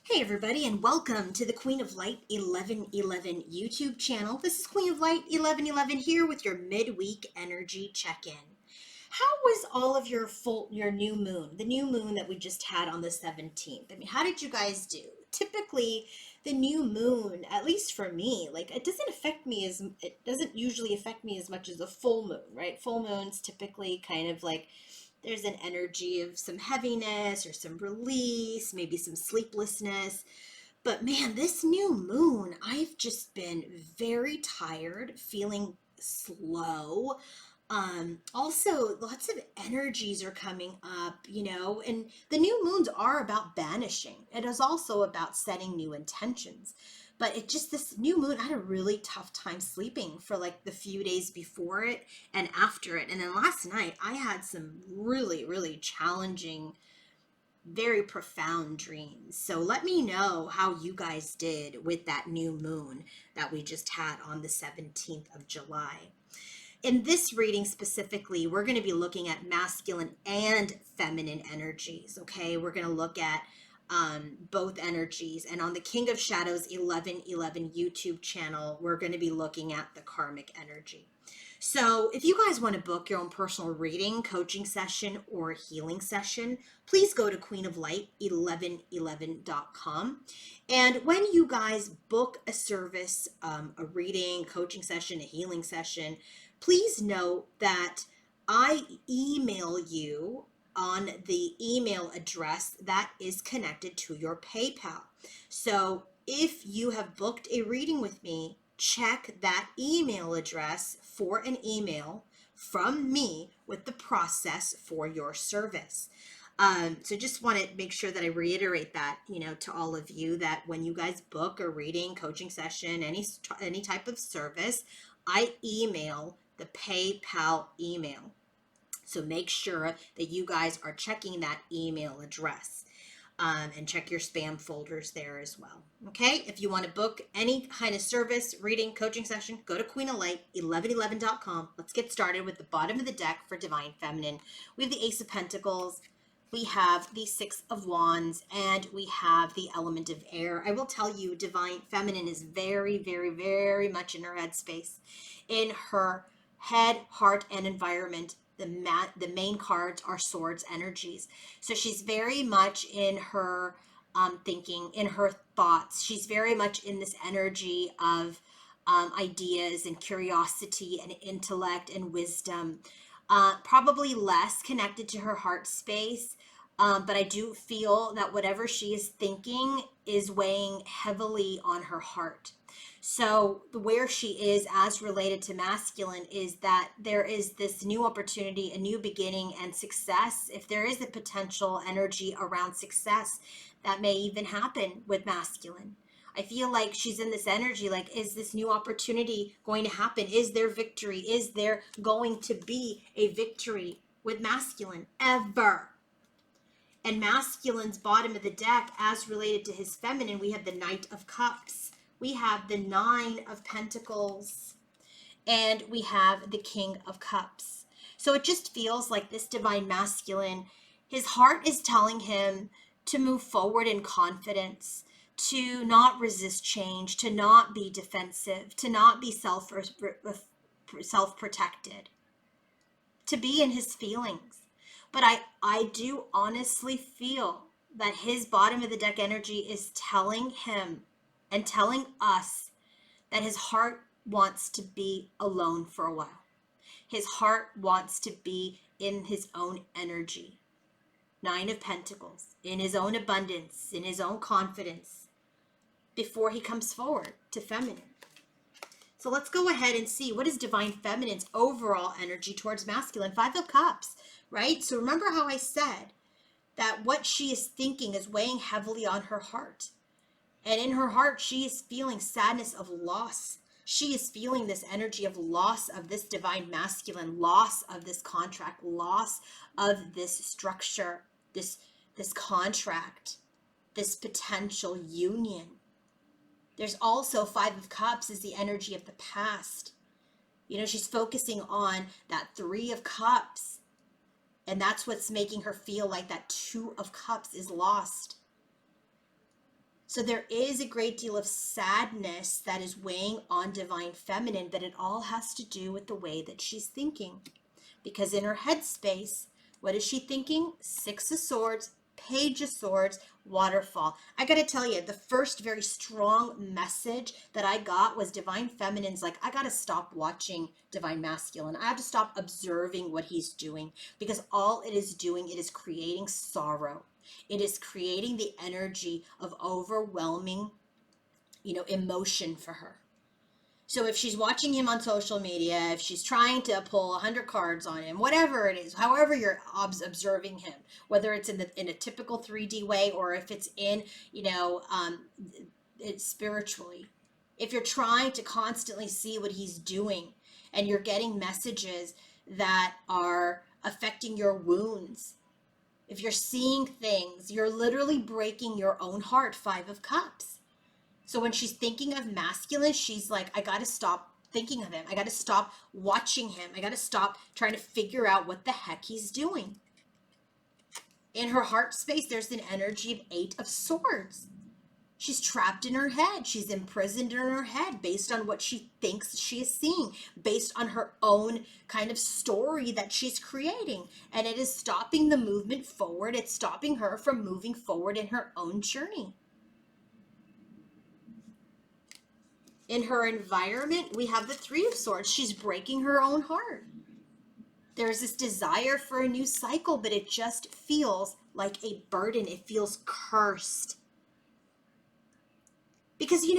Hey everybody, and welcome to the Queen of Light 1111 YouTube channel. This is Queen of Light 1111 here with your midweek energy check-in. How was all of your new moon, the new moon that we just had on the 17th? I mean, how did you guys do? Typically, the new moon, at least for me, it doesn't usually affect me as much as a full moon, right? Full moons typically kind of like there's an energy of some heaviness or some release, maybe some sleeplessness. But man, this new moon, I've just been very tired, feeling slow. Also, lots of energies are coming up, and the new moons are about banishing. It is also about setting new intentions. But this new moon, I had a really tough time sleeping for like the few days before it and after it. And then last night, I had some really, really challenging, very profound dreams. So let me know how you guys did with that new moon that we just had on the 17th of July. In this reading specifically, we're going to be looking at masculine and feminine energies, okay? We're going to look at both energies. And on the King of Shadows 1111 YouTube channel, we're going to be looking at the karmic energy. So if you guys want to book your own personal reading, coaching session, or healing session, please go to queenoflight1111.com. And when you guys book a service, a reading, coaching session, a healing session, please note that I email you on the email address that is connected to your PayPal. So if you have booked a reading with me, check that email address for an email from me with the process for your service. So just want to make sure that I reiterate that, to all of you, that when you guys book a reading, coaching session, any type of service, I email the PayPal email. So make sure that you guys are checking that email address. And check your spam folders there as well. Okay, if you want to book any kind of service, reading, coaching session, go to queenoflight1111.com. Let's get started with the bottom of the deck for Divine Feminine. We have the Ace of Pentacles, we have the Six of Wands, and we have the Element of Air. I will tell you, Divine Feminine is very, very, very much in her headspace. In her head, heart, and environment, the main cards are swords energies. So she's very much in her thinking, in her thoughts. She's very much in this energy of ideas and curiosity and intellect and wisdom. Probably less connected to her heart space. But I do feel that whatever she is thinking is weighing heavily on her heart. So where she is as related to masculine is that there is this new opportunity, a new beginning, and success. If there is a potential energy around success, that may even happen with masculine. I feel like she's in this energy, like, is this new opportunity going to happen? Is there victory? Is there going to be a victory with masculine ever? And masculine's bottom of the deck, as related to his feminine, we have the Knight of Cups. We have the Nine of Pentacles, and we have the King of Cups. So it just feels like this divine masculine, his heart is telling him to move forward in confidence, to not resist change, to not be defensive, to not be self-protected, to be in his feelings. But I do honestly feel that his bottom of the deck energy is telling him and telling us that his heart wants to be alone for a while. His heart wants to be in his own energy. Nine of Pentacles, in his own abundance, in his own confidence, before he comes forward to feminine. So let's go ahead and see what is Divine Feminine's overall energy towards masculine. Five of Cups, right? So remember how I said that what she is thinking is weighing heavily on her heart. And in her heart, she is feeling sadness of loss. She is feeling this energy of loss of this divine masculine, loss of this contract, loss of this structure, this contract, this potential union. There's also Five of Cups is the energy of the past. She's focusing on that Three of Cups. And that's what's making her feel like that Two of Cups is lost. So there is a great deal of sadness that is weighing on divine feminine, but it all has to do with the way that she's thinking. Because in her headspace, what is she thinking? Six of Swords, Page of Swords, waterfall. I got to tell you, the first very strong message that I got was divine feminine's like, I got to stop watching divine masculine. I have to stop observing what he's doing, because all it is doing, it is creating sorrow. It is creating the energy of overwhelming, emotion for her. So if she's watching him on social media, if she's trying to pull 100 cards on him, whatever it is, however you're observing him, whether it's in a typical 3D way or if it's in, it's spiritually. If you're trying to constantly see what he's doing and you're getting messages that are affecting your wounds, if you're seeing things, you're literally breaking your own heart. 5 of Cups. So when she's thinking of masculine, she's like, I got to stop thinking of him. I got to stop watching him. I got to stop trying to figure out what the heck he's doing. In her heart space, there's an energy of 8 of Swords. She's trapped in her head. She's imprisoned in her head based on what she thinks she is seeing, based on her own kind of story that she's creating. And it is stopping the movement forward. It's stopping her from moving forward in her own journey. In her environment, we have the 3 of Swords. She's breaking her own heart. There's this desire for a new cycle, but it just feels like a burden. It feels cursed. Because, do you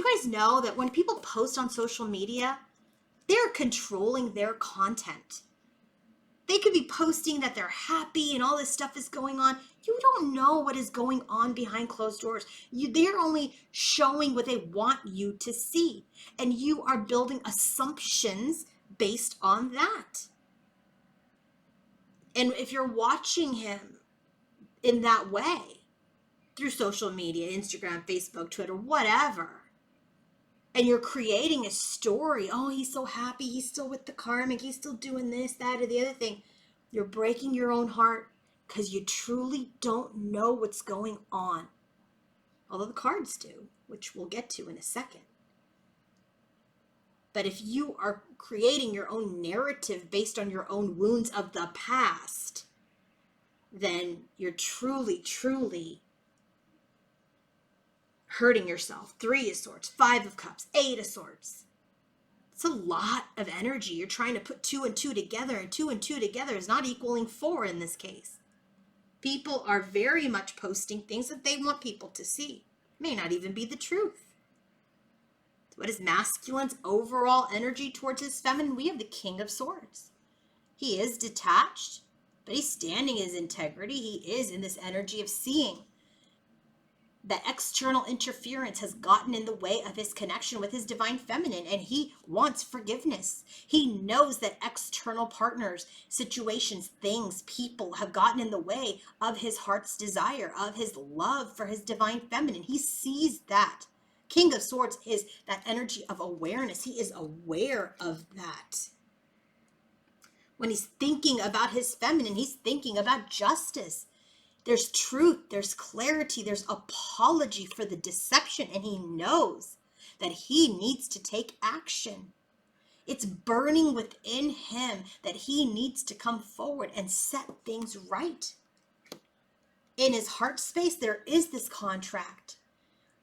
guys know that when people post on social media, they're controlling their content. They could be posting that they're happy and all this stuff is going on. You don't know what is going on behind closed doors. They're only showing what they want you to see. And you are building assumptions based on that. And if you're watching him in that way, through social media, Instagram, Facebook, Twitter, whatever, and you're creating a story, oh, he's so happy, he's still with the karmic, he's still doing this, that, or the other thing, you're breaking your own heart because you truly don't know what's going on. Although the cards do, which we'll get to in a second. But if you are creating your own narrative based on your own wounds of the past, then you're truly, truly hurting yourself. 3 of Swords, 5 of Cups, 8 of Swords. It's a lot of energy. You're trying to put 2 and 2 together, and 2 and 2 together is not equaling 4 in this case. People are very much posting things that they want people to see. It may not even be the truth. What is masculine's overall energy towards his feminine? We have the King of Swords. He is detached, but he's standing in his integrity. He is in this energy of seeing that external interference has gotten in the way of his connection with his divine feminine, and he wants forgiveness. He knows that external partners, situations, things, people have gotten in the way of his heart's desire, of his love for his divine feminine. He sees that. King of Swords is that energy of awareness. He is aware of that. When he's thinking about his feminine, he's thinking about justice. There's truth, there's clarity, there's apology for the deception, and he knows that he needs to take action. It's burning within him that he needs to come forward and set things right. In his heart space, there is this contract.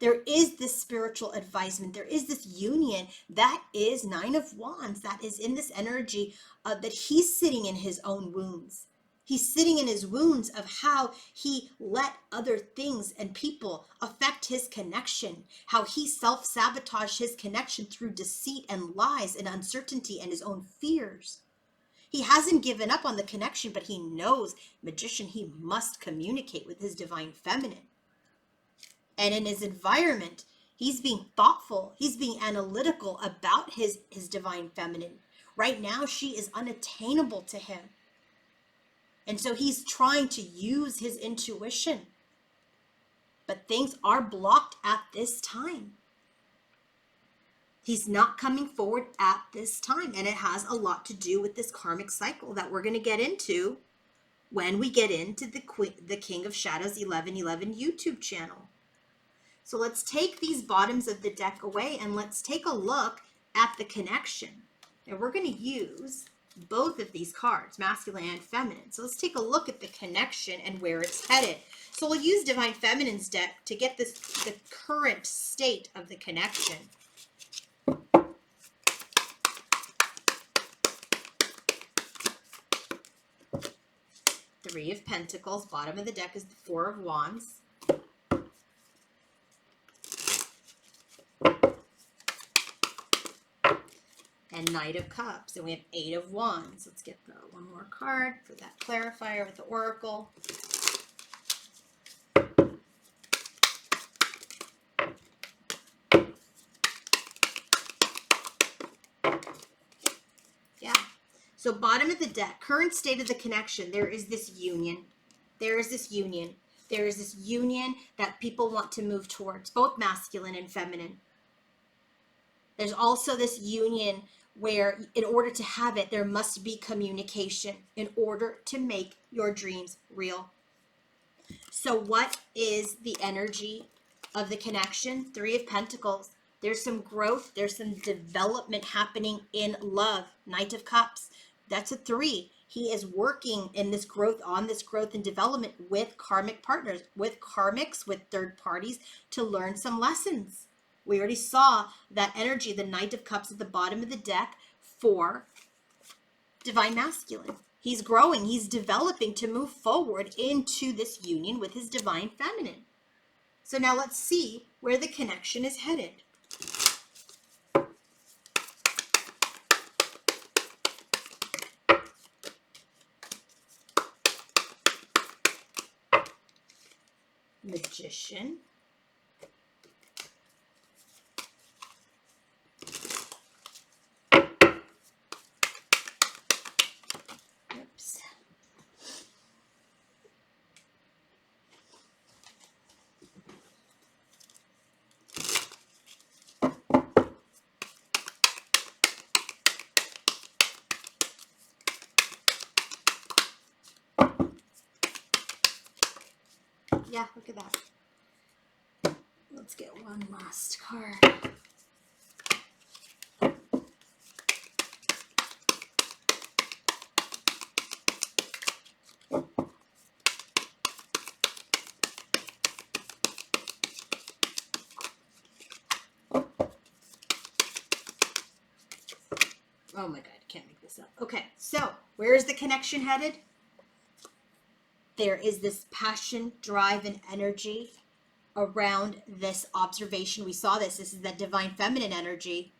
There is this spiritual advisement. There is this union. That is 9 of Wands. That is in this energy that he's sitting in his own wounds. He's sitting in his wounds of how he let other things and people affect his connection, how he self-sabotaged his connection through deceit and lies and uncertainty and his own fears. He hasn't given up on the connection, but he knows, Magician, he must communicate with his divine feminine. And in his environment, he's being thoughtful. He's being analytical about his divine feminine. Right now, she is unattainable to him. And so he's trying to use his intuition. But things are blocked at this time. He's not coming forward at this time. And it has a lot to do with this karmic cycle that we're going to get into when we get into the King of Shadows 1111 YouTube channel. So let's take these bottoms of the deck away and let's take a look at the connection. And we're going to use both of these cards, masculine and feminine. So let's take a look at the connection and where it's headed. So we'll use Divine Feminine's deck to get the current state of the connection. Three of Pentacles. Bottom of the deck is the Four of Wands. And Knight of Cups. And we have Eight of Wands. Let's get the one more card for that clarifier with the Oracle. Yeah. So bottom of the deck, current state of the connection, there is this union. There is this union. There is this union that people want to move towards, both masculine and feminine. There's also this union where in order to have it, there must be communication in order to make your dreams real. So what is the energy of the connection? Three of Pentacles. There's some growth. There's some development happening in love. Knight of Cups. That's a 3. He is working in this growth, on this growth and development with karmic partners, with karmics, with third parties to learn some lessons. We already saw that energy, the Knight of Cups at the bottom of the deck for Divine Masculine. He's growing, he's developing to move forward into this union with his Divine Feminine. So now let's see where the connection is headed. Magician. Oops. Yeah, look at that. Let's get one last card. Oh my God, I can't make this up. Okay, so where is the connection headed? There is this passion, drive, and energy around this observation. We saw this. This is that Divine Feminine energy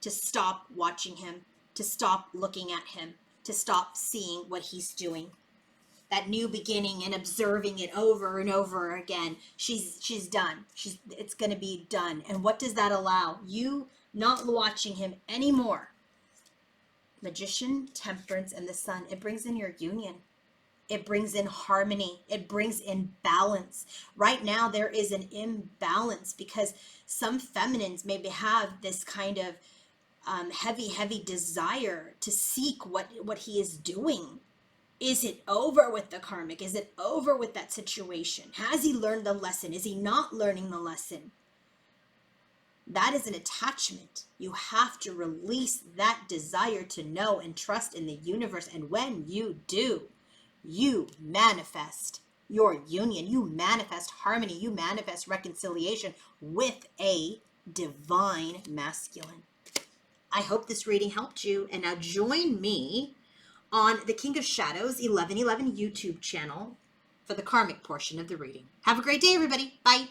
to stop watching him, to stop looking at him, to stop seeing what he's doing. That new beginning and observing it over and over again. She's done. It's going to be done. And what does that allow? You not watching him anymore. Magician, Temperance, and the Sun. It brings in your union. It brings in harmony. It brings in balance. Right now, there is an imbalance because some feminines maybe have this kind of heavy desire to seek what he is doing. Is it over with the karmic? Is it over with that situation? Has he learned the lesson? Is he not learning the lesson? That is an attachment. You have to release that desire to know and trust in the universe. And when you do, you manifest your union. You manifest harmony. You manifest reconciliation with a Divine Masculine. I hope this reading helped you. And now join me on the King of Shadows 1111 YouTube channel for the karmic portion of the reading. Have a great day, everybody. Bye.